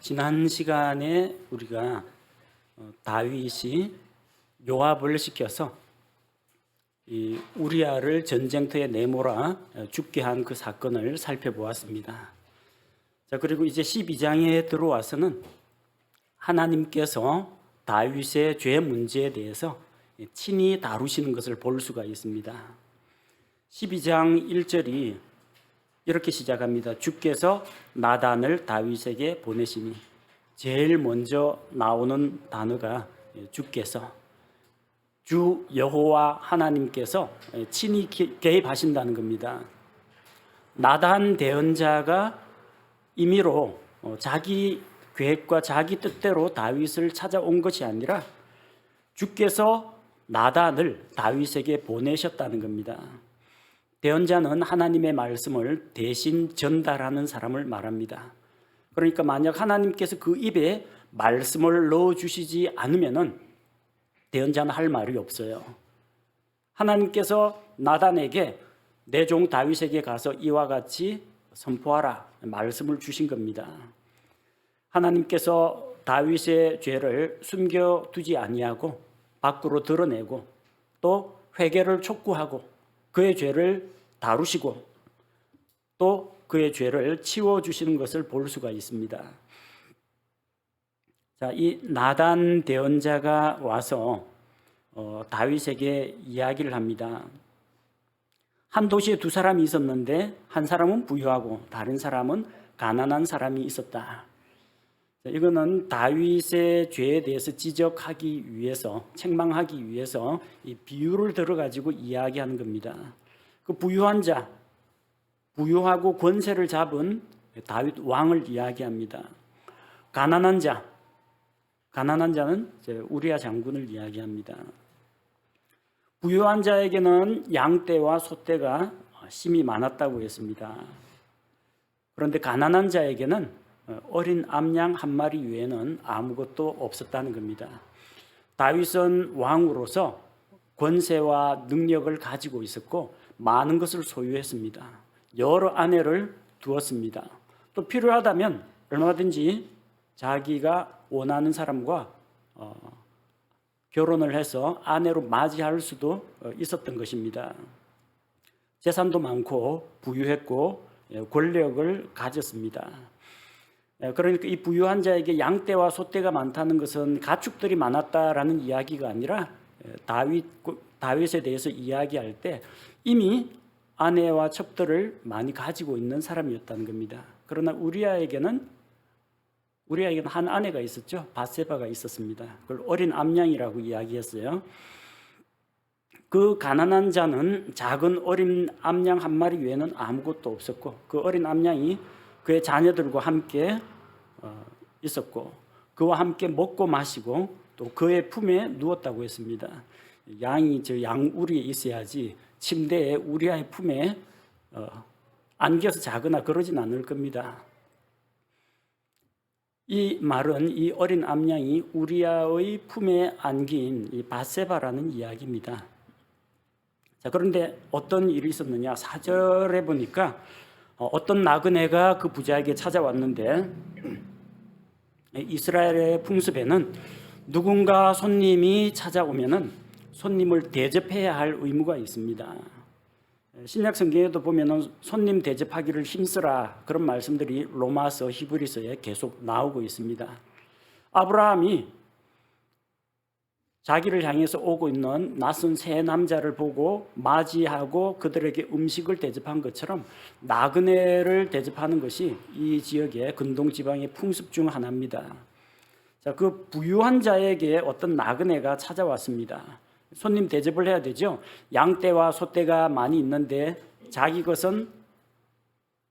지난 시간에 우리가 다윗이 요압을 시켜서 이 우리아를 전쟁터에 내몰아 죽게 한 그 사건을 살펴보았습니다. 그리고 이제 12장에 들어와서는 하나님께서 다윗의 죄 문제에 대해서 친히 다루시는 것을 볼 수가 있습니다. 12장 1절이 이렇게 시작합니다. 주께서 나단을 다윗에게 보내시니, 제일 먼저 나오는 단어가 주께서, 주 여호와 하나님께서 친히 개입하신다는 겁니다. 나단 대언자가 임의로 자기 계획과 자기 뜻대로 다윗을 찾아온 것이 아니라 주께서 나단을 다윗에게 보내셨다는 겁니다. 대언자는 하나님의 말씀을 대신 전달하는 사람을 말합니다. 그러니까 만약 하나님께서 그 입에 말씀을 넣어주시지 않으면 대언자는 할 말이 없어요. 하나님께서 나단에게 내 종 다윗에게 가서 이와 같이 선포하라 말씀을 주신 겁니다. 하나님께서 다윗의 죄를 숨겨두지 아니하고 밖으로 드러내고 또 회개를 촉구하고 그의 죄를 다루시고 또 그의 죄를 치워주시는 것을 볼 수가 있습니다. 이 나단 대언자가 와서 다윗에게 이야기를 합니다. 한 도시에 두 사람이 있었는데 한 사람은 부유하고 다른 사람은 가난한 사람이 있었다. 이거는 다윗의 죄에 대해서 지적하기 위해서, 책망하기 위해서 이 비유를 들어가지고 이야기하는 겁니다. 그 부유한 자, 부유하고 권세를 잡은 다윗 왕을 이야기합니다. 가난한 자는 우리아 장군을 이야기합니다. 부유한 자에게는 양떼와 소떼가 심이 많았다고 했습니다. 그런데 가난한 자에게는 어린 암양 한 마리 외에는 아무것도 없었다는 겁니다. 다윗은 왕으로서 권세와 능력을 가지고 있었고 많은 것을 소유했습니다. 여러 아내를 두었습니다. 또 필요하다면 얼마든지 자기가 원하는 사람과 결혼을 해서 아내로 맞이할 수도 있었던 것입니다. 재산도 많고 부유했고 권력을 가졌습니다. 그러니까 이 부유한 자에게 양떼와 소떼가 많다는 것은 가축들이 많았다라는 이야기가 아니라 다윗에 대해서 이야기할 때 이미 아내와 첩들을 많이 가지고 있는 사람이었다는 겁니다. 그러나 우리아에게는 한 아내가 있었죠. 밧세바가 있었습니다. 그걸 어린 암양이라고 이야기했어요. 그 가난한 자는 작은 어린 암양 한 마리 외에는 아무것도 없었고 그 어린 암양이 그의 자녀들과 함께 있었고 그와 함께 먹고 마시고 또 그의 품에 누웠다고 했습니다. 양이 양우리에 있어야지 침대에 우리아의 품에 안겨서 자거나 그러진 않을 겁니다. 이 말은 이 어린 암양이 우리아의 품에 안긴 이 밧세바라는 이야기입니다. 그런데 어떤 일이 있었느냐? 4절에 보니까 어떤 나그네가 그 부자에게 찾아왔는데 이스라엘의 풍습에는 누군가 손님이 찾아오면은 손님을 대접해야 할 의무가 있습니다. 신약 성경에도 보면은 손님 대접하기를 힘쓰라 그런 말씀들이 로마서, 히브리서에 계속 나오고 있습니다. 아브라함이 자기를 향해서 오고 있는 낯선 세 남자를 보고 맞이하고 그들에게 음식을 대접한 것처럼 나그네를 대접하는 것이 이 지역의 근동 지방의 풍습 중 하나입니다. 그 부유한 자에게 어떤 나그네가 찾아왔습니다. 손님 대접을 해야 되죠. 양떼와 소떼가 많이 있는데 자기 것은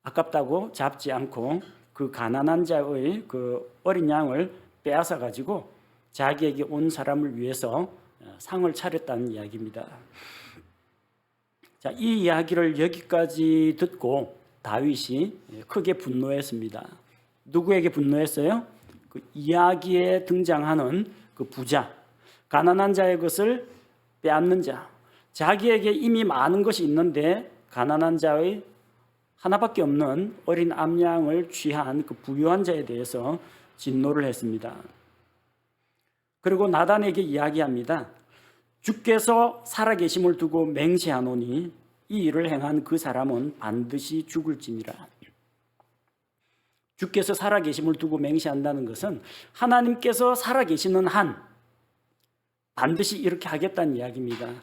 아깝다고 잡지 않고 그 가난한 자의 그 어린 양을 빼앗아 가지고 자기에게 온 사람을 위해서 상을 차렸다는 이야기입니다. 이 이야기를 여기까지 듣고 다윗이 크게 분노했습니다. 누구에게 분노했어요? 그 이야기에 등장하는 그 부자, 가난한 자의 것을 빼앗는 자, 자기에게 이미 많은 것이 있는데 가난한 자의 하나밖에 없는 어린 암양을 취한 그 부유한 자에 대해서 진노를 했습니다. 그리고 나단에게 이야기합니다. 주께서 살아계심을 두고 맹세하노니 이 일을 행한 그 사람은 반드시 죽을지니라. 주께서 살아계심을 두고 맹세한다는 것은 하나님께서 살아계시는 한 반드시 이렇게 하겠다는 이야기입니다.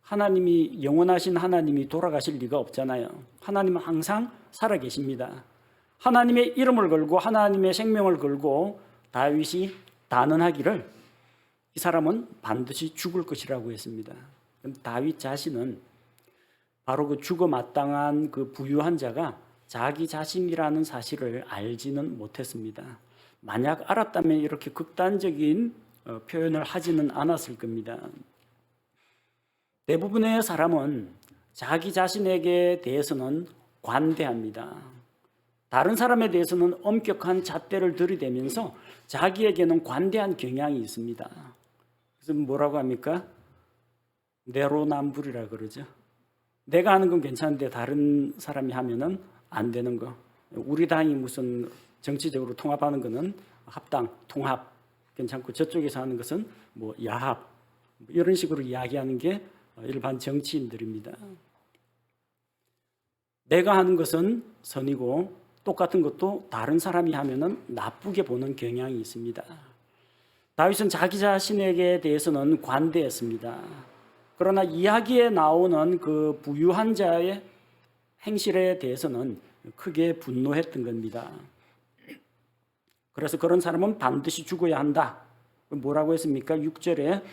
하나님이, 영원하신 하나님이 돌아가실 리가 없잖아요. 하나님은 항상 살아계십니다. 하나님의 이름을 걸고 하나님의 생명을 걸고 다윗이 단언하기를 이 사람은 반드시 죽을 것이라고 했습니다. 다윗 자신은 바로 그 죽어 마땅한 그 부유한 자가 자기 자신이라는 사실을 알지는 못했습니다. 만약 알았다면 이렇게 극단적인 표현을 하지는 않았을 겁니다. 대부분의 사람은 자기 자신에게 대해서는 관대합니다. 다른 사람에 대해서는 엄격한 잣대를 들이대면서 자기에게는 관대한 경향이 있습니다. 그래서 뭐라고 합니까? 내로남불이라 그러죠. 내가 하는 건 괜찮은데 다른 사람이 하면은 안 되는 거. 우리 당이 무슨 정치적으로 통합하는 거는 합당, 통합 괜찮고 저쪽에서 하는 것은 뭐 야합 이런 식으로 이야기하는 게 일반 정치인들입니다. 내가 하는 것은 선이고 똑같은 것도 다른 사람이 하면은 나쁘게 보는 경향이 있습니다. 다윗은 자기 자신에게 대해서는 관대했습니다. 그러나 이야기에 나오는 그 부유한 자의 행실에 대해서는 크게 분노했던 겁니다. 그래서 그런 사람은 반드시 죽어야 한다. 뭐라고 했습니까? 6절에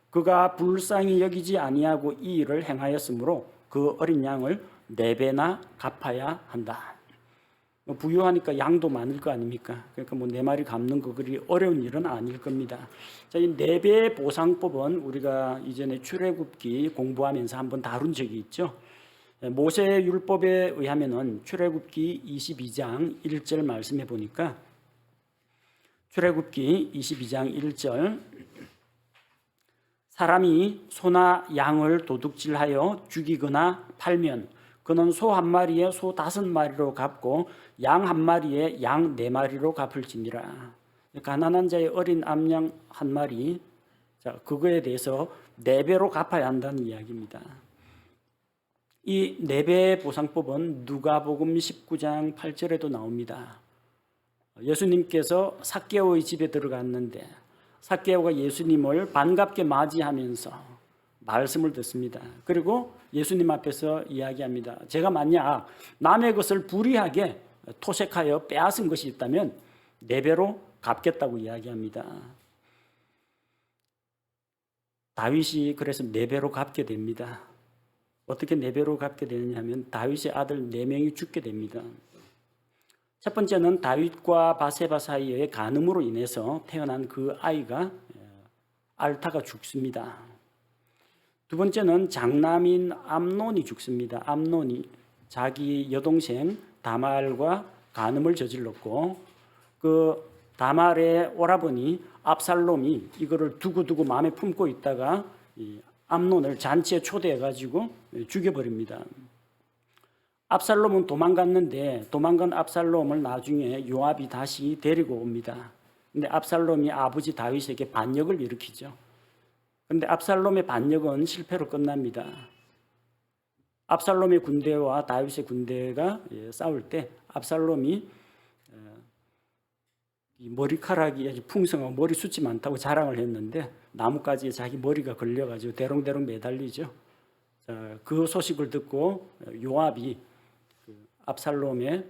그가 불쌍히 여기지 아니하고 이 일을 행하였으므로 그 어린 양을 4배나 갚아야 한다. 부유하니까 양도 많을 거 아닙니까? 그러니까 뭐 4마리 갚는 거 그리 어려운 일은 아닐 겁니다. 자, 이 4배 보상법은 우리가 이전에 출애굽기 공부하면서 한번 다룬 적이 있죠. 모세 율법에 의하면은 출애굽기 22장 1절 말씀해 보니까 출애굽기 22장 1절 사람이 소나 양을 도둑질하여 죽이거나 팔면 그는 소 1마리에 소 5마리로 갚고 양 1마리에 양 4마리로 갚을지니라. 가난한 자의 어린 암양 1마리, 자, 그거에 대해서 4배로 갚아야 한다는 이야기입니다. 이 4배 보상법은 누가복음 19장 8절에도 나옵니다. 예수님께서 삭개오의 집에 들어갔는데 삭개오가 예수님을 반갑게 맞이하면서 말씀을 듣습니다. 그리고 예수님 앞에서 이야기합니다. 제가 만약 남의 것을 불의하게 토색하여 빼앗은 것이 있다면 4배로 갚겠다고 이야기합니다. 다윗이 그래서 4배로 갚게 됩니다. 어떻게 4배로 갚게 되느냐 하면 다윗의 아들 4명이 죽게 됩니다. 첫 번째는 다윗과 바세바 사이의 간음으로 인해서 태어난 그 아이가 알타가 죽습니다. 두 번째는 장남인 암논이 죽습니다. 암논이 자기 여동생 다말과 간음을 저질렀고 그 다말의 오라버니 압살롬이 이거를 두고두고 마음에 품고 있다가 이 암논을 잔치에 초대해 가지고 죽여버립니다. 압살롬은 도망갔는데 도망간 압살롬을 나중에 요압이 다시 데리고 옵니다. 근데 압살롬이 아버지 다윗에게 반역을 일으키죠. 그런데 압살롬의 반역은 실패로 끝납니다. 압살롬의 군대와 다윗의 군대가 싸울 때 압살롬이 머리카락이 아주 풍성하고 머리숱이 많다고 자랑을 했는데 나뭇가지에 자기 머리가 걸려가지고 대롱대롱 매달리죠. 자, 그 소식을 듣고 요압이 압살롬을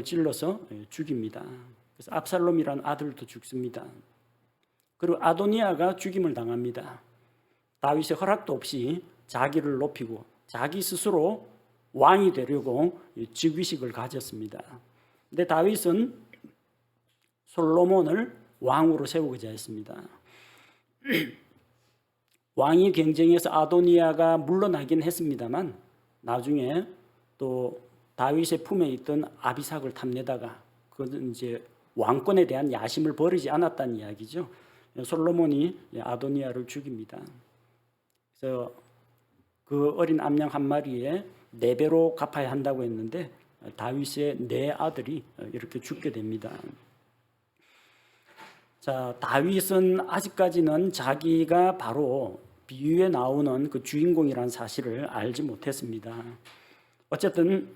찔러서 죽입니다. 그래서 압살롬이라는 아들도 죽습니다. 그리고 아도니아가 죽임을 당합니다. 다윗의 허락도 없이 자기를 높이고 자기 스스로 왕이 되려고 즉위식을 가졌습니다. 근데 다윗은 솔로몬을 왕으로 세우고자 했습니다. 왕위 경쟁에서 아도니아가 물러나긴 했습니다만 나중에 또 다윗의 품에 있던 아비삭을 탐내다가 그것은 이제 왕권에 대한 야심을 버리지 않았다는 이야기죠. 솔로몬이 아도니아를 죽입니다. 그래서 그 어린 암양 1마리에 4배로 갚아야 한다고 했는데 다윗의 4 아들이 이렇게 죽게 됩니다. 자, 다윗은 아직까지는 자기가 바로 비유에 나오는 그 주인공이라는 사실을 알지 못했습니다. 어쨌든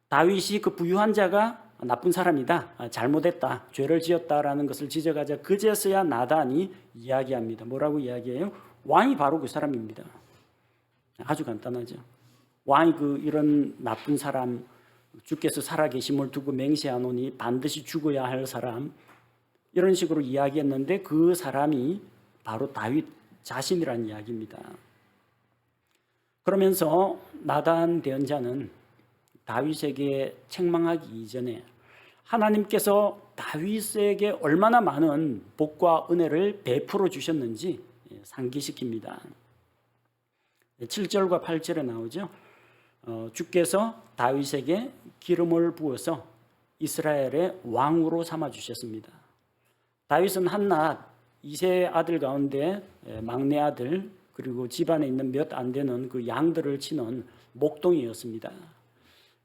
다윗이 그 부유한 자가 나쁜 사람이다, 잘못했다, 죄를 지었다라는 것을 지적하자 그제서야 나단이 이야기합니다. 뭐라고 이야기해요? 왕이 바로 그 사람입니다. 아주 간단하죠. 왕이 이런 나쁜 사람, 주께서 살아계심을 두고 맹세하노니 반드시 죽어야 할 사람, 이런 식으로 이야기했는데 그 사람이 바로 다윗 자신이라는 이야기입니다. 그러면서 나단 대언자는 다윗에게 책망하기 이전에 하나님께서 다윗에게 얼마나 많은 복과 은혜를 베풀어 주셨는지 상기시킵니다. 7절과 8절에 나오죠. 주께서 다윗에게 기름을 부어서 이스라엘의 왕으로 삼아 주셨습니다. 다윗은 한낱 이세 아들 가운데 막내 아들, 그리고 집안에 있는 몇 안 되는 그 양들을 치는 목동이었습니다.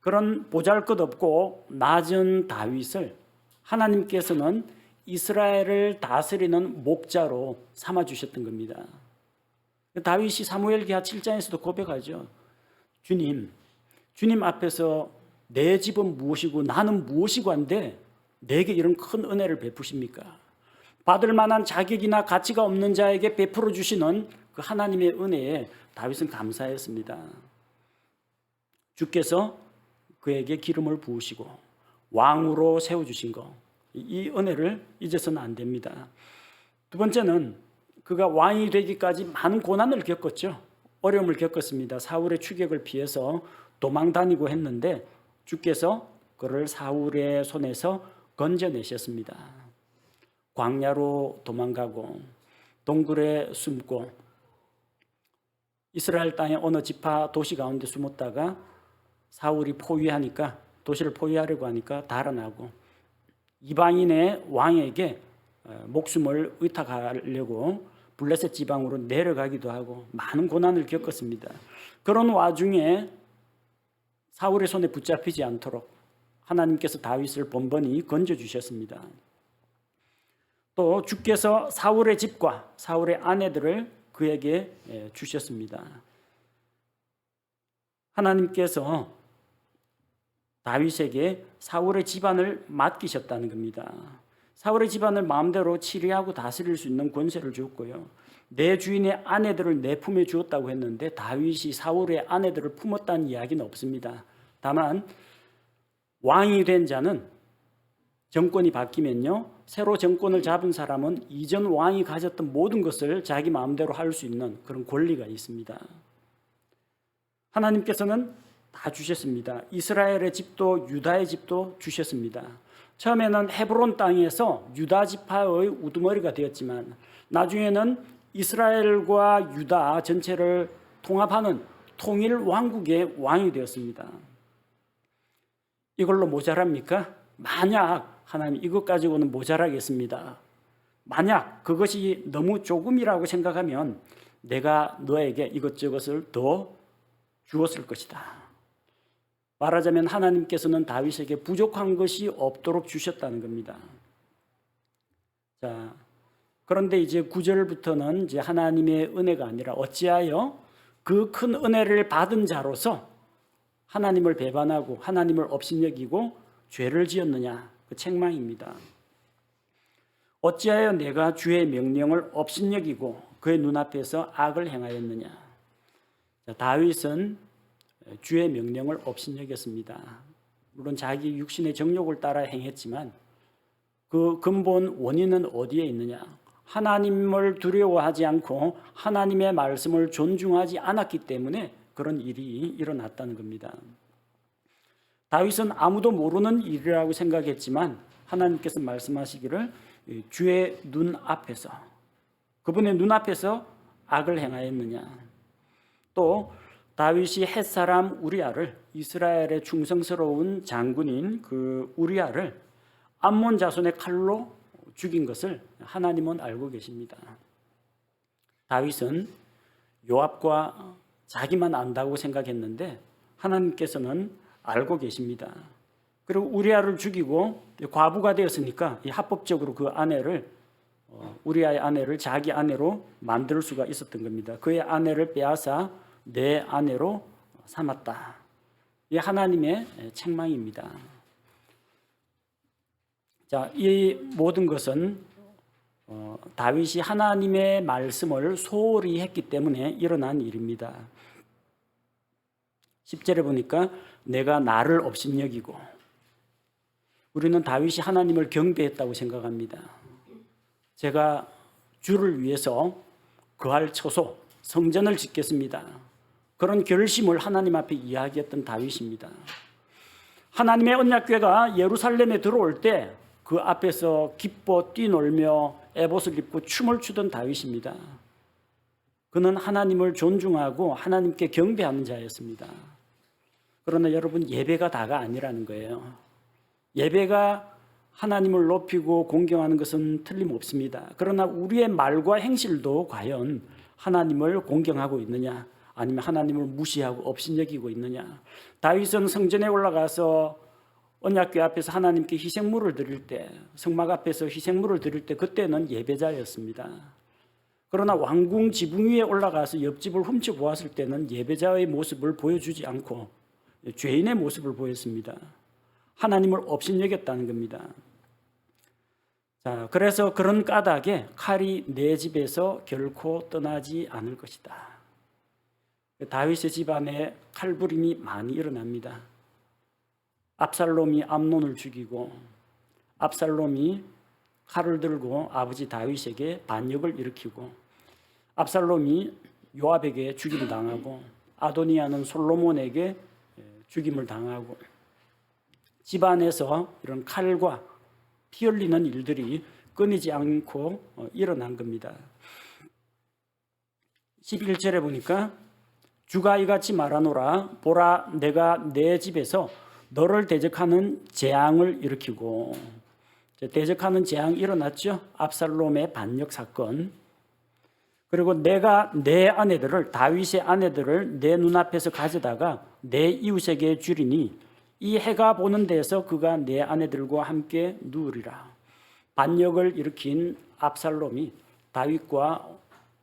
그런 보잘것없고 낮은 다윗을 하나님께서는 이스라엘을 다스리는 목자로 삼아 주셨던 겁니다. 다윗이 사무엘기하 7장에서도 고백하죠. 주님 앞에서 내 집은 무엇이고 나는 무엇이고 한데 내게 이런 큰 은혜를 베푸십니까? 받을 만한 자격이나 가치가 없는 자에게 베풀어 주시는 그 하나님의 은혜에 다윗은 감사했습니다. 주께서 그에게 기름을 부으시고 왕으로 세워주신 것, 이 은혜를 잊어서는 안 됩니다. 두 번째는 그가 왕이 되기까지 많은 고난을 겪었죠. 어려움을 겪었습니다. 사울의 추격을 피해서 도망 다니고 했는데 주께서 그를 사울의 손에서 건져내셨습니다. 광야로 도망가고 동굴에 숨고 이스라엘 땅의 어느 지파 도시 가운데 숨었다가 사울이 포위하니까, 도시를 포위하려고 하니까 달아나고 이방인의 왕에게 목숨을 의탁하려고 블레셋 지방으로 내려가기도 하고 많은 고난을 겪었습니다. 그런 와중에 사울의 손에 붙잡히지 않도록 하나님께서 다윗을 번번이 건져주셨습니다. 또 주께서 사울의 집과 사울의 아내들을 그에게 주셨습니다. 하나님께서 다윗에게 사울의 집안을 맡기셨다는 겁니다. 사울의 집안을 마음대로 치리하고 다스릴 수 있는 권세를 주었고요. 내 주인의 아내들을 내 품에 주었다고 했는데 다윗이 사울의 아내들을 품었다는 이야기는 없습니다. 다만 왕이 된 자는 정권이 바뀌면요, 새로 정권을 잡은 사람은 이전 왕이 가졌던 모든 것을 자기 마음대로 할 수 있는 그런 권리가 있습니다. 하나님께서는 다 주셨습니다. 이스라엘의 집도 유다의 집도 주셨습니다. 처음에는 헤브론 땅에서 유다 지파의 우두머리가 되었지만 나중에는 이스라엘과 유다 전체를 통합하는 통일 왕국의 왕이 되었습니다. 이걸로 모자랍니까? 만약 하나님 이것 가지고는 모자라겠습니다. 만약 그것이 너무 조금이라고 생각하면 내가 너에게 이것저것을 더 주었을 것이다. 말하자면 하나님께서는 다윗에게 부족한 것이 없도록 주셨다는 겁니다. 자, 그런데 이제 9절부터는 이제 하나님의 은혜가 아니라 어찌하여 그 큰 은혜를 받은 자로서 하나님을 배반하고 하나님을 업신여기고 죄를 지었느냐, 그 책망입니다. 어찌하여 내가 주의 명령을 업신여기고 그의 눈앞에서 악을 행하였느냐. 자, 다윗은 주의 명령을 업신여겼습니다. 물론 자기 육신의 정욕을 따라 행했지만 그 근본 원인은 어디에 있느냐? 하나님을 두려워하지 않고 하나님의 말씀을 존중하지 않았기 때문에 그런 일이 일어났다는 겁니다. 다윗은 아무도 모르는 일이라고 생각했지만 하나님께서 말씀하시기를 주의 눈앞에서, 그분의 눈앞에서 악을 행하였느냐. 또 다윗이 헷사람 우리아를, 이스라엘의 충성스러운 장군인 그 우리아를 암몬 자손의 칼로 죽인 것을 하나님은 알고 계십니다. 다윗은 요압과 자기만 안다고 생각했는데 하나님께서는 알고 계십니다. 그리고 우리아를 죽이고 과부가 되었으니까 이 합법적으로 그 아내를 우리아의 아내를 자기 아내로 만들 수가 있었던 겁니다. 그의 아내를 빼앗아 내 아내로 삼았다. 이 하나님의 책망입니다. 자, 이 모든 것은 다윗이 하나님의 말씀을 소홀히 했기 때문에 일어난 일입니다. 10절에 보니까 내가 나를 업신여기고, 우리는 다윗이 하나님을 경배했다고 생각합니다. 제가 주를 위해서 거할 처소, 성전을 짓겠습니다. 그런 결심을 하나님 앞에 이야기했던 다윗입니다. 하나님의 언약궤가 예루살렘에 들어올 때 그 앞에서 기뻐 뛰놀며 에봇을 입고 춤을 추던 다윗입니다. 그는 하나님을 존중하고 하나님께 경배하는 자였습니다. 그러나 여러분, 예배가 다가 아니라는 거예요. 예배가 하나님을 높이고 공경하는 것은 틀림없습니다. 그러나 우리의 말과 행실도 과연 하나님을 공경하고 있느냐, 아니면 하나님을 무시하고 업신여기고 있느냐. 다윗은 성전에 올라가서 언약궤 앞에서 하나님께 희생물을 드릴 때, 성막 앞에서 희생물을 드릴 때 그때는 예배자였습니다. 그러나 왕궁 지붕 위에 올라가서 옆집을 훔쳐보았을 때는 예배자의 모습을 보여주지 않고 죄인의 모습을 보였습니다. 하나님을 업신여겼다는 겁니다. 자, 그래서 그런 까닭에 칼이 내 집에서 결코 떠나지 않을 것이다. 다윗의 집안에 칼부림이 많이 일어납니다. 압살롬이 암논을 죽이고, 압살롬이 칼을 들고 아버지 다윗에게 반역을 일으키고, 압살롬이 요압에게 죽임을 당하고, 아도니아는 솔로몬에게 죽임을 당하고, 집안에서 이런 칼과 피 흘리는 일들이 끊이지 않고 일어난 겁니다. 11절에 보니까 주가 이같이 말하노라. 보라, 내가 내 집에서 너를 대적하는 재앙을 일으키고, 대적하는 재앙이 일어났죠. 압살롬의 반역 사건. 그리고 내가 내 아내들을, 다윗의 아내들을 내 눈앞에서 가져다가 내 이웃에게 주리니 이 해가 보는 데에서 그가 내 아내들과 함께 누우리라. 반역을 일으킨 압살롬이 다윗과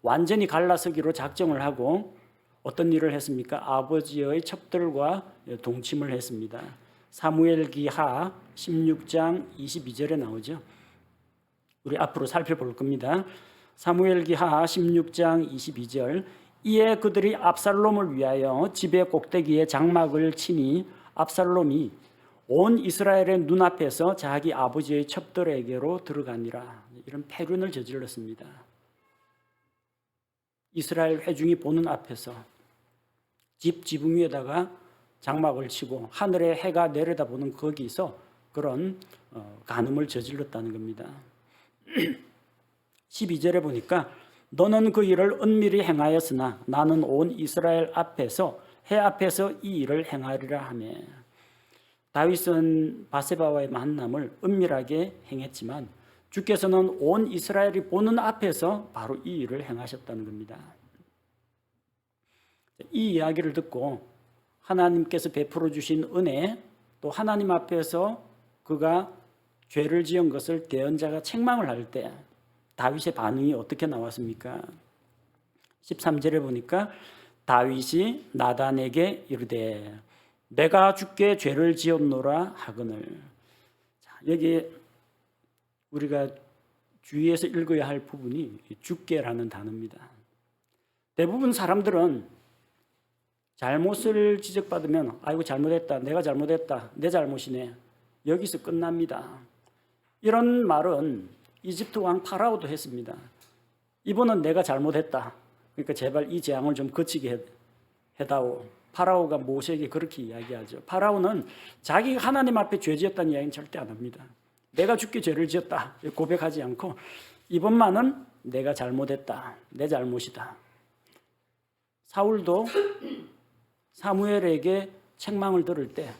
완전히 갈라서기로 작정을 하고 어떤 일을 했습니까? 아버지의 첩들과 동침을 했습니다. 사무엘기하 16장 22절에 나오죠. 우리 앞으로 살펴볼 겁니다. 사무엘기하 16장 22절. 이에 그들이 압살롬을 위하여 집의 꼭대기에 장막을 치니 압살롬이 온 이스라엘의 눈앞에서 자기 아버지의 첩들에게로 들어가니라. 이런 패륜을 저질렀습니다. 이스라엘 회중이 보는 앞에서 집 지붕 위에다가 장막을 치고 하늘에 해가 내려다보는 거기서 그런 간음을 저질렀다는 겁니다. 12절에 보니까 너는 그 일을 은밀히 행하였으나 나는 온 이스라엘 앞에서 해 앞에서 이 일을 행하리라 하며, 다윗은 바세바와의 만남을 은밀하게 행했지만 주께서는 온 이스라엘이 보는 앞에서 바로 이 일을 행하셨다는 겁니다. 이 이야기를 듣고 하나님께서 베풀어 주신 은혜, 또 하나님 앞에서 그가 죄를 지은 것을 대언자가 책망을 할 때 다윗의 반응이 어떻게 나왔습니까? 13절에 보니까 다윗이 나단에게 이르되 내가 주께 죄를 지었노라 하거늘. 자, 여기 우리가 주의해서 읽어야 할 부분이 주께라는 단어입니다. 대부분 사람들은 잘못을 지적받으면 아이고 잘못했다, 내가 잘못했다, 내 잘못이네, 여기서 끝납니다. 이런 말은 이집트 왕 파라오도 했습니다. 이번은 내가 잘못했다, 그러니까 제발 이 재앙을 좀 그치게 해다오. 파라오가 모세에게 그렇게 이야기하죠. 파라오는 자기가 하나님 앞에 죄 지었다는 이야기는 절대 안 합니다. 내가 주께 죄를 지었다 고백하지 않고 이번만은 내가 잘못했다, 내 잘못이다. 사울도 사무엘에게 책망을 들을 때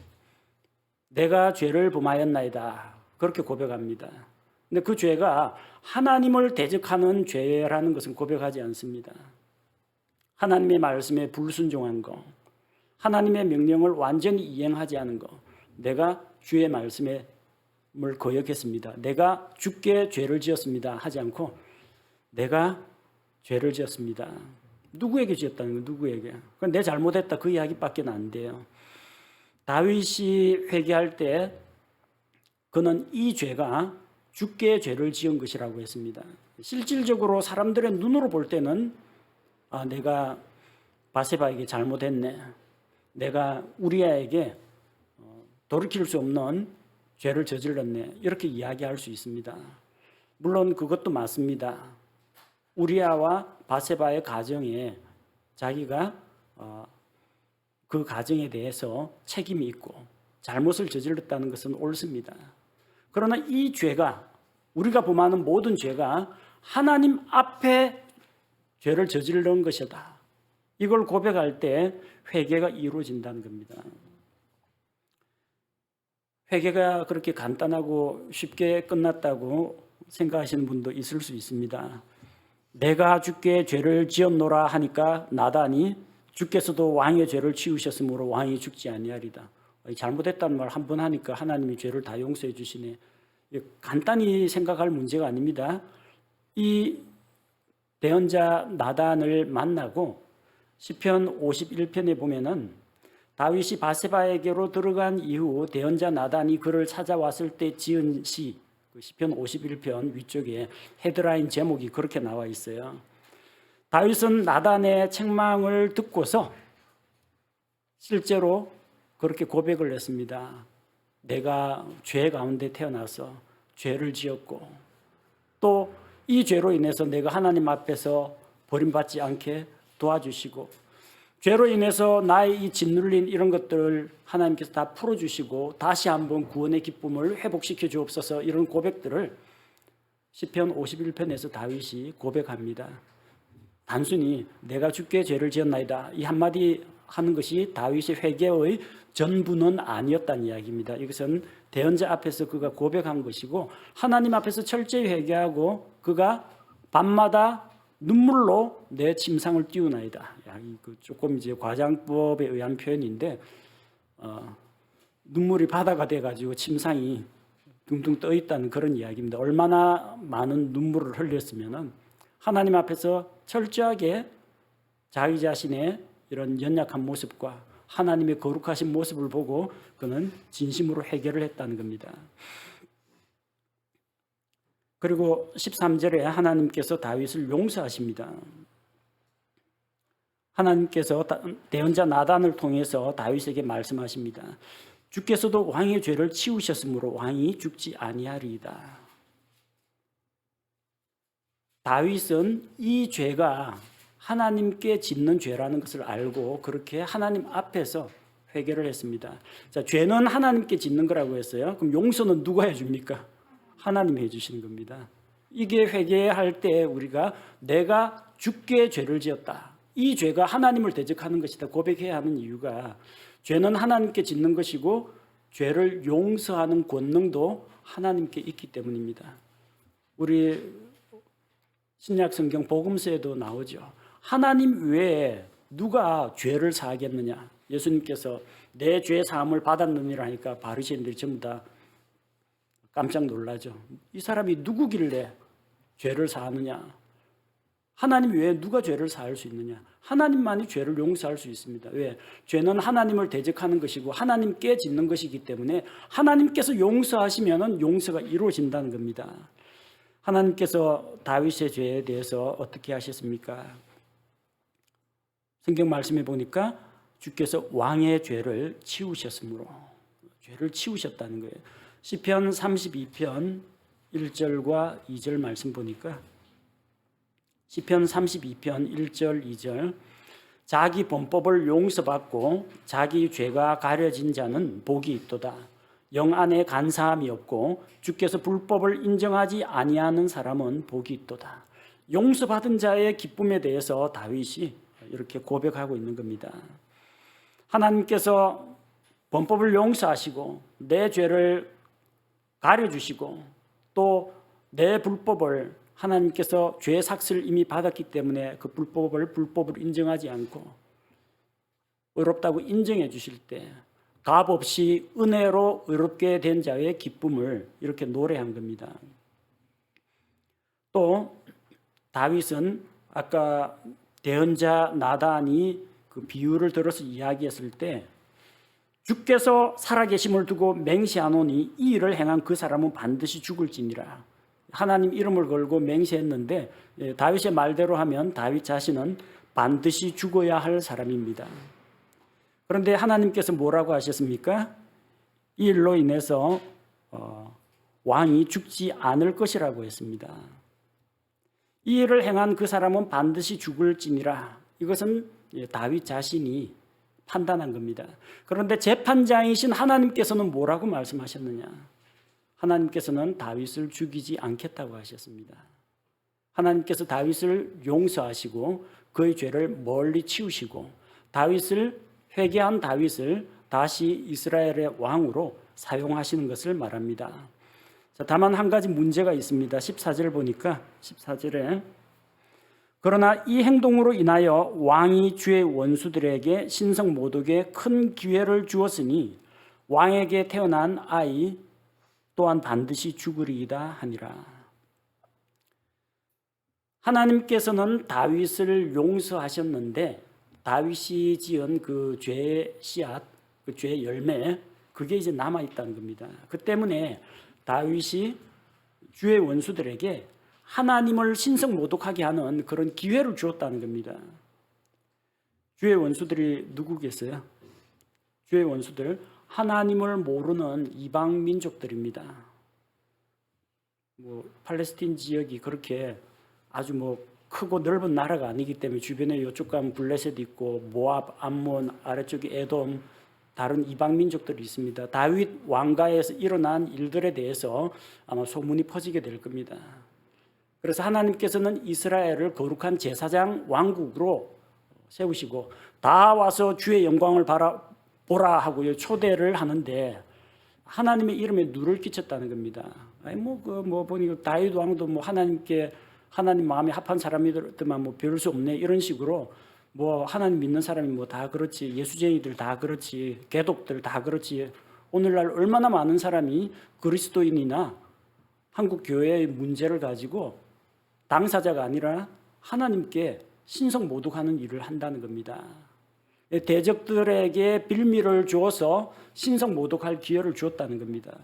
내가 죄를 범하였나이다 그렇게 고백합니다. 근데 그 죄가 하나님을 대적하는 죄라는 것은 고백하지 않습니다. 하나님의 말씀에 불순종한 거, 하나님의 명령을 완전히 이행하지 않은 거, 내가 주의 말씀을 거역했습니다. 내가 주께 죄를 지었습니다 하지 않고 내가 죄를 지었습니다. 누구에게 지었다는 거예요? 누구에게? 그건 내 잘못했다 그 이야기밖에 안 돼요. 다윗이 회개할 때 그는 이 죄가 주께 죄를 지은 것이라고 했습니다. 실질적으로 사람들의 눈으로 볼 때는 내가 바세바에게 잘못했네. 내가 우리아에게 돌이킬 수 없는 죄를 저질렀네. 이렇게 이야기할 수 있습니다. 물론 그것도 맞습니다. 우리아와 바세바의 가정에 자기가 그 가정에 대해서 책임이 있고 잘못을 저질렀다는 것은 옳습니다. 그러나 이 죄가 우리가 범하는 모든 죄가 하나님 앞에 죄를 저지른 것이다. 이걸 고백할 때 회개가 이루어진다는 겁니다. 회개가 그렇게 간단하고 쉽게 끝났다고 생각하시는 분도 있을 수 있습니다. 내가 주께 죄를 지었노라 하니까 나단이 주께서도 왕의 죄를 치우셨으므로 왕이 죽지 아니하리다. 잘못했다는 말 한 번 하니까 하나님이 죄를 다 용서해 주시네. 간단히 생각할 문제가 아닙니다. 이 대언자 나단을 만나고 시편 51편에 보면은 다윗이 바세바에게로 들어간 이후 대언자 나단이 그를 찾아왔을 때 지은 시 시편 51편 위쪽에 헤드라인 제목이 그렇게 나와 있어요. 다윗은 나단의 책망을 듣고서 실제로 그렇게 고백을 했습니다. 내가 죄 가운데 태어나서 죄를 지었고 또 이 죄로 인해서 내가 하나님 앞에서 버림받지 않게 도와주시고 죄로 인해서 나의 이 짓눌린 이런 것들을 하나님께서 다 풀어주시고 다시 한번 구원의 기쁨을 회복시켜 주옵소서. 이런 고백들을 시편 51편에서 다윗이 고백합니다. 단순히 내가 주께 죄를 지었나이다 이 한마디 하는 것이 다윗의 회개의 전부는 아니었다는 이야기입니다. 이것은 대언자 앞에서 그가 고백한 것이고 하나님 앞에서 철저히 회개하고 그가 밤마다 눈물로 내 침상을 띄우나이다. 조금 이제 과장법에 의한 표현인데 눈물이 바다가 돼가지고 침상이 둥둥 떠 있다는 그런 이야기입니다. 얼마나 많은 눈물을 흘렸으면은 하나님 앞에서 철저하게 자기 자신의 이런 연약한 모습과 하나님의 거룩하신 모습을 보고 그는 진심으로 회개를 했다는 겁니다. 그리고 13절에 하나님께서 다윗을 용서하십니다. 하나님께서 대언자 나단을 통해서 다윗에게 말씀하십니다. 주께서도 왕의 죄를 치우셨으므로 왕이 죽지 아니하리이다. 다윗은 이 죄가 하나님께 짓는 죄라는 것을 알고 그렇게 하나님 앞에서 회개를 했습니다. 자, 죄는 하나님께 짓는 거라고 했어요. 그럼 용서는 누가 해줍니까? 하나님이 해주시는 겁니다. 이게 회개할 때 우리가 내가 주께 죄를 지었다. 이 죄가 하나님을 대적하는 것이다. 고백해야 하는 이유가 죄는 하나님께 짓는 것이고 죄를 용서하는 권능도 하나님께 있기 때문입니다. 우리 신약 성경 복음서에도 나오죠. 하나님 외에 누가 죄를 사하겠느냐. 예수님께서 내 죄 사함을 받았느니라 하니까 바리새인들이 전부 다 깜짝 놀라죠. 이 사람이 누구길래 죄를 사하느냐. 하나님 외에 누가 죄를 사할 수 있느냐. 하나님만이 죄를 용서할 수 있습니다. 왜? 죄는 하나님을 대적하는 것이고 하나님께 짓는 것이기 때문에 하나님께서 용서하시면 용서가 이루어진다는 겁니다. 하나님께서 다윗의 죄에 대해서 어떻게 하셨습니까? 성경 말씀에 보니까 주께서 왕의 죄를 치우셨으므로 죄를 치우셨다는 거예요. 시편 32편 1절과 2절 말씀 보니까 시편 32편 1절 2절 자기 범법을 용서받고 자기 죄가 가려진 자는 복이 있도다. 영 안에 간사함이 없고 주께서 불법을 인정하지 아니하는 사람은 복이 있도다. 용서받은 자의 기쁨에 대해서 다윗이 이렇게 고백하고 있는 겁니다. 하나님께서 범법을 용서하시고 내 죄를 가려주시고 또 내 불법을 하나님께서 죄의 삭스를 이미 받았기 때문에 그 불법을 인정하지 않고 의롭다고 인정해 주실 때 값 없이 은혜로 의롭게 된 자의 기쁨을 이렇게 노래한 겁니다. 또 다윗은 아까 대언자 나단이 그 비유를 들어서 이야기했을 때 주께서 살아계심을 두고 맹세하노니 이 일을 행한 그 사람은 반드시 죽을지니라. 하나님 이름을 걸고 맹세했는데 다윗의 말대로 하면 다윗 자신은 반드시 죽어야 할 사람입니다. 그런데 하나님께서 뭐라고 하셨습니까? 이 일로 인해서 왕이 죽지 않을 것이라고 했습니다. 이 일을 행한 그 사람은 반드시 죽을지니라. 이것은 다윗 자신이 판단한 겁니다. 그런데 재판장이신 하나님께서는 뭐라고 말씀하셨느냐? 하나님께서는 다윗을 죽이지 않겠다고 하셨습니다. 하나님께서 다윗을 용서하시고 그의 죄를 멀리 치우시고 회개한 다윗을 다시 이스라엘의 왕으로 사용하시는 것을 말합니다. 자, 다만 한 가지 문제가 있습니다. 14절 보니까 14절에 그러나 이 행동으로 인하여 왕이 주의 원수들에게 신성 모독에 큰 기회를 주었으니 왕에게 태어난 아이 또한 반드시 죽으리이다 하니라. 하나님께서는 다윗을 용서하셨는데 다윗이 지은 그 죄의 씨앗, 그 죄의 열매, 그게 이제 남아 있다는 겁니다. 그 때문에 다윗이 주의 원수들에게 하나님을 신성 모독하게 하는 그런 기회를 주었다는 겁니다. 주의 원수들이 누구겠어요? 주의 원수들, 하나님을 모르는 이방 민족들입니다. 팔레스틴 지역이 그렇게 아주 크고 넓은 나라가 아니기 때문에 주변에 이쪽 가면 블레셋 있고 모압, 암몬, 아래쪽에 에돔, 다른 이방 민족들이 있습니다. 다윗 왕가에서 일어난 일들에 대해서 아마 소문이 퍼지게 될 겁니다. 그래서 하나님께서는 이스라엘을 거룩한 제사장 왕국으로 세우시고 다 와서 주의 영광을 보라 하고 초대를 하는데 하나님의 이름에 누를 끼쳤다는 겁니다. 보니 다윗 왕도 하나님 마음에 합한 사람이더만 별 수 없네 이런 식으로 하나님 믿는 사람이 다 그렇지, 예수쟁이들 다 그렇지, 개독들 다 그렇지. 오늘날 얼마나 많은 사람이 그리스도인이나 한국 교회의 문제를 가지고 당사자가 아니라 하나님께 신성 모독하는 일을 한다는 겁니다. 대적들에게 빌미를 주어서 신성 모독할 기회를 주었다는 겁니다.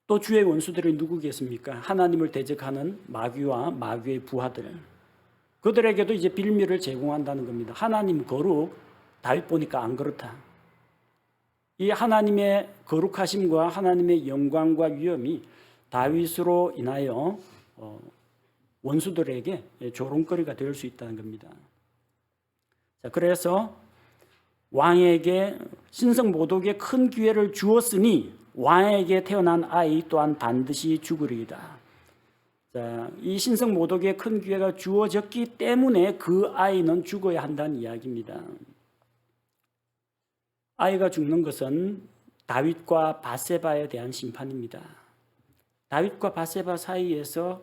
또 주의 원수들이 누구겠습니까? 하나님을 대적하는 마귀와 마귀의 부하들. 그들에게도 이제 빌미를 제공한다는 겁니다. 하나님 거룩, 다윗 보니까 안 그렇다. 이 하나님의 거룩하심과 하나님의 영광과 위엄이 다윗으로 인하여 원수들에게 조롱거리가 될 수 있다는 겁니다. 자, 그래서 왕에게 신성 모독에 큰 기회를 주었으니 왕에게 태어난 아이 또한 반드시 죽으리이다. 자, 이 신성 모독에 큰 기회가 주어졌기 때문에 그 아이는 죽어야 한다는 이야기입니다. 아이가 죽는 것은 다윗과 밧세바에 대한 심판입니다. 다윗과 밧세바 사이에서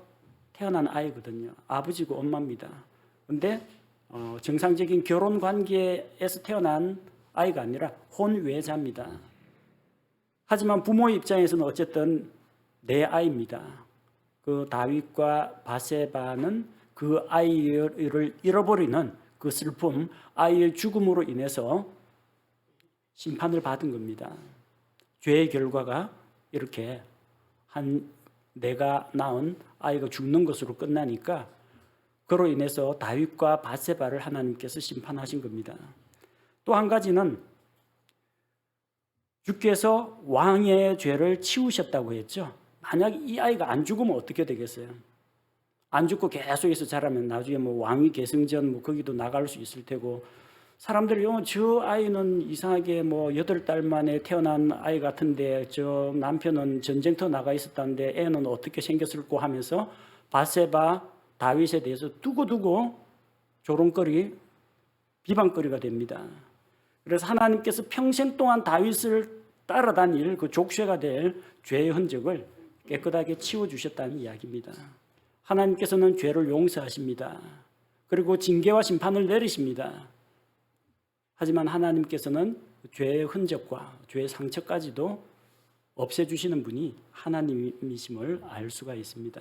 태어난 아이거든요. 아버지고 엄마입니다. 그런데 정상적인 결혼 관계에서 태어난 아이가 아니라 혼외자입니다. 하지만 부모의 입장에서는 어쨌든 내 아이입니다. 그 다윗과 밧세바는 그 아이를 잃어버리는 그 슬픔, 아이의 죽음으로 인해서 심판을 받은 겁니다. 죄의 결과가 이렇게 내가 낳은 아이가 죽는 것으로 끝나니까 그로 인해서 다윗과 밧세바를 하나님께서 심판하신 겁니다. 또 한 가지는 주께서 왕의 죄를 치우셨다고 했죠. 만약 이 아이가 안 죽으면 어떻게 되겠어요? 안 죽고 계속해서 자라면 나중에 왕위 계승전 거기도 나갈 수 있을 테고 사람들이 저 아이는 이상하게 8달 만에 태어난 아이 같은데 저 남편은 전쟁터 나가 있었다는데 애는 어떻게 생겼을까 하면서 밧세바 다윗에 대해서 두고두고 조롱거리, 비방거리가 됩니다. 그래서 하나님께서 평생 동안 다윗을 따라다닐 그 족쇄가 될 죄의 흔적을 깨끗하게 치워주셨다는 이야기입니다. 하나님께서는 죄를 용서하십니다. 그리고 징계와 심판을 내리십니다. 하지만 하나님께서는 죄의 흔적과 죄의 상처까지도 없애주시는 분이 하나님이심을 알 수가 있습니다.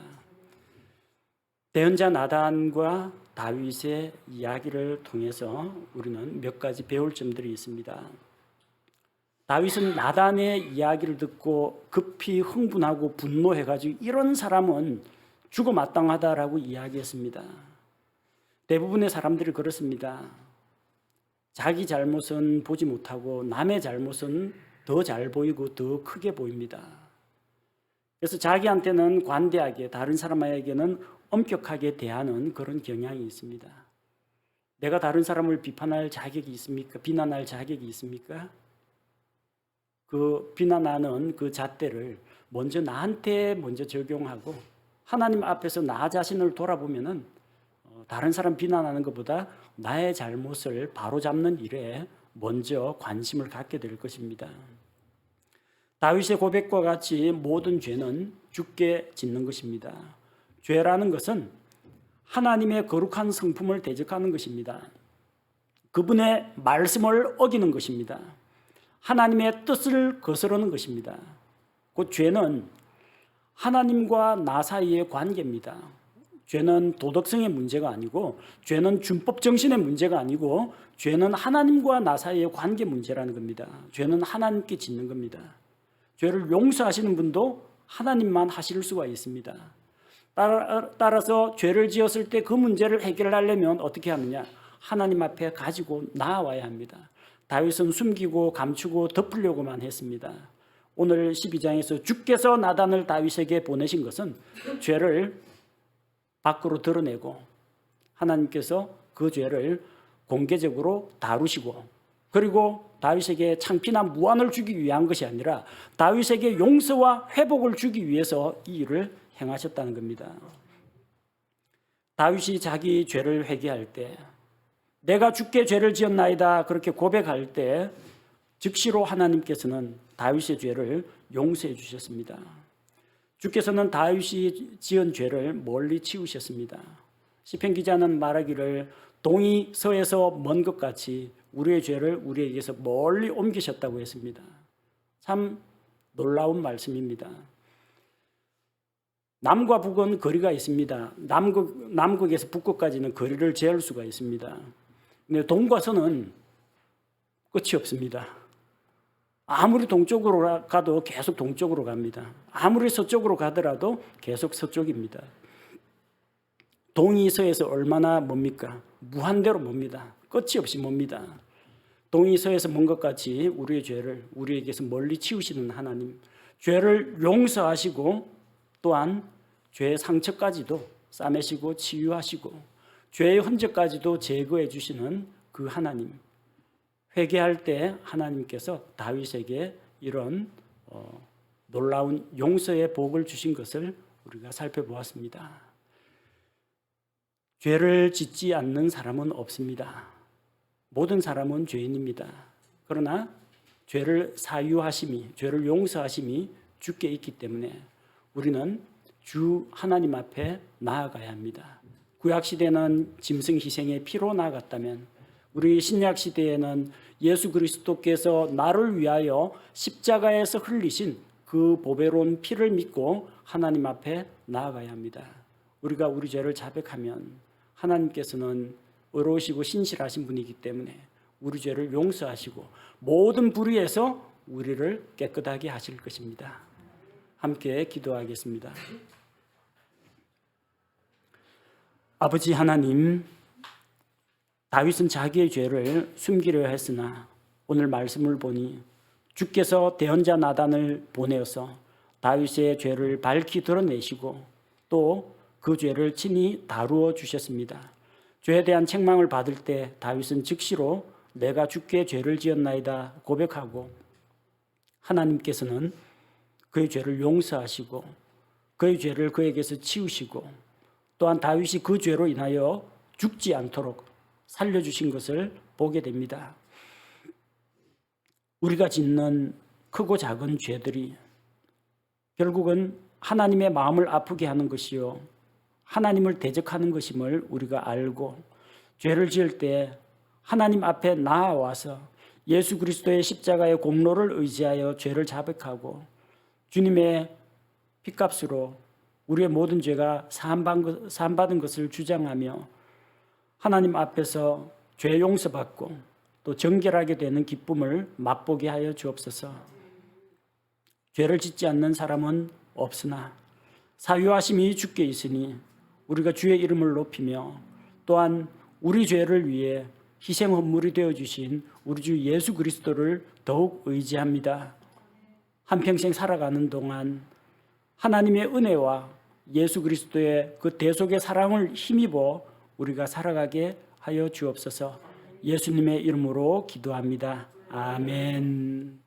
대언자 나단과 다윗의 이야기를 통해서 우리는 몇 가지 배울 점들이 있습니다. 다윗은 나단의 이야기를 듣고 급히 흥분하고 분노해가지고 이런 사람은 죽어 마땅하다라고 이야기했습니다. 대부분의 사람들이 그렇습니다. 자기 잘못은 보지 못하고 남의 잘못은 더 잘 보이고 더 크게 보입니다. 그래서 자기한테는 관대하게, 다른 사람에게는 엄격하게 대하는 그런 경향이 있습니다. 내가 다른 사람을 비판할 자격이 있습니까? 비난할 자격이 있습니까? 그 비난하는 그 잣대를 먼저 나한테 먼저 적용하고 하나님 앞에서 나 자신을 돌아보면은 다른 사람 비난하는 것보다 나의 잘못을 바로잡는 일에 먼저 관심을 갖게 될 것입니다. 다윗의 고백과 같이 모든 죄는 죽게 짓는 것입니다. 죄라는 것은 하나님의 거룩한 성품을 대적하는 것입니다. 그분의 말씀을 어기는 것입니다. 하나님의 뜻을 거스르는 것입니다. 그 죄는 하나님과 나 사이의 관계입니다. 죄는 도덕성의 문제가 아니고, 죄는 준법 정신의 문제가 아니고, 죄는 하나님과 나 사이의 관계 문제라는 겁니다. 죄는 하나님께 짓는 겁니다. 죄를 용서하시는 분도 하나님만 하실 수가 있습니다. 따라서 죄를 지었을 때 그 문제를 해결하려면 어떻게 하느냐? 하나님 앞에 가지고 나와야 합니다. 다윗은 숨기고 감추고 덮으려고만 했습니다. 오늘 12장에서 주께서 나단을 다윗에게 보내신 것은 죄를 밖으로 드러내고 하나님께서 그 죄를 공개적으로 다루시고, 그리고 다윗에게 창피나 무한을 주기 위한 것이 아니라 다윗에게 용서와 회복을 주기 위해서 이 일을 행하셨다는 겁니다. 다윗이 자기 죄를 회개할 때, 내가 주께 죄를 지었나이다 그렇게 고백할 때 즉시로 하나님께서는 다윗의 죄를 용서해 주셨습니다. 주께서는 다윗이 지은 죄를 멀리 치우셨습니다. 시편 기자는 말하기를 동이 서에서 먼 것 같이 우리의 죄를 우리에게서 멀리 옮기셨다고 했습니다. 참 놀라운 말씀입니다. 남과 북은 거리가 있습니다. 남극에서 북극까지는 거리를 재을 수가 있습니다. 근데 동과 서는 끝이 없습니다. 아무리 동쪽으로 가도 계속 동쪽으로 갑니다. 아무리 서쪽으로 가더라도 계속 서쪽입니다. 동이 서에서 얼마나 멉니까? 무한대로 멉니다. 끝이 없이 멉니다. 동이 서에서 먼 것 같이 우리의 죄를 우리에게서 멀리 치우시는 하나님, 죄를 용서하시고 또한 죄의 상처까지도 싸매시고 치유하시고 죄의 흔적까지도 제거해 주시는 그 하나님, 회개할 때 하나님께서 다윗에게 이런 놀라운 용서의 복을 주신 것을 우리가 살펴보았습니다. 죄를 짓지 않는 사람은 없습니다. 모든 사람은 죄인입니다. 그러나 죄를 사유하심이, 죄를 용서하심이 주께 있기 때문에 우리는 주 하나님 앞에 나아가야 합니다. 구약시대는 짐승 희생의 피로 나아갔다면 우리 신약시대에는 예수 그리스도께서 나를 위하여 십자가에서 흘리신 그 보배로운 피를 믿고 하나님 앞에 나아가야 합니다. 우리가 우리 죄를 자백하면 하나님께서는 의로우시고 신실하신 분이기 때문에 우리 죄를 용서하시고 모든 불의에서 우리를 깨끗하게 하실 것입니다. 함께 기도하겠습니다. 아버지 하나님, 다윗은 자기의 죄를 숨기려 했으나 오늘 말씀을 보니 주께서 대언자 나단을 보내어서 다윗의 죄를 밝히 드러내시고 또 그 죄를 친히 다루어 주셨습니다. 죄에 대한 책망을 받을 때 다윗은 즉시로 내가 주께 죄를 지었나이다 고백하고 하나님께서는 그의 죄를 용서하시고 그의 죄를 그에게서 치우시고 또한 다윗이 그 죄로 인하여 죽지 않도록 살려주신 것을 보게 됩니다. 우리가 짓는 크고 작은 죄들이 결국은 하나님의 마음을 아프게 하는 것이요 하나님을 대적하는 것임을 우리가 알고 죄를 지을 때 하나님 앞에 나아와서 예수 그리스도의 십자가의 공로를 의지하여 죄를 자백하고 주님의 핏값으로 우리의 모든 죄가 사함받은 것을 주장하며 하나님 앞에서 죄 용서받고 또 정결하게 되는 기쁨을 맛보게 하여 주옵소서. 죄를 짓지 않는 사람은 없으나 사유하심이 주께 있으니 우리가 주의 이름을 높이며 또한 우리 죄를 위해 희생 헌물이 되어주신 우리 주 예수 그리스도를 더욱 의지합니다. 한평생 살아가는 동안 하나님의 은혜와 예수 그리스도의 그 대속의 사랑을 힘입어 우리가 살아가게 하여 주옵소서. 예수님의 이름으로 기도합니다. 아멘.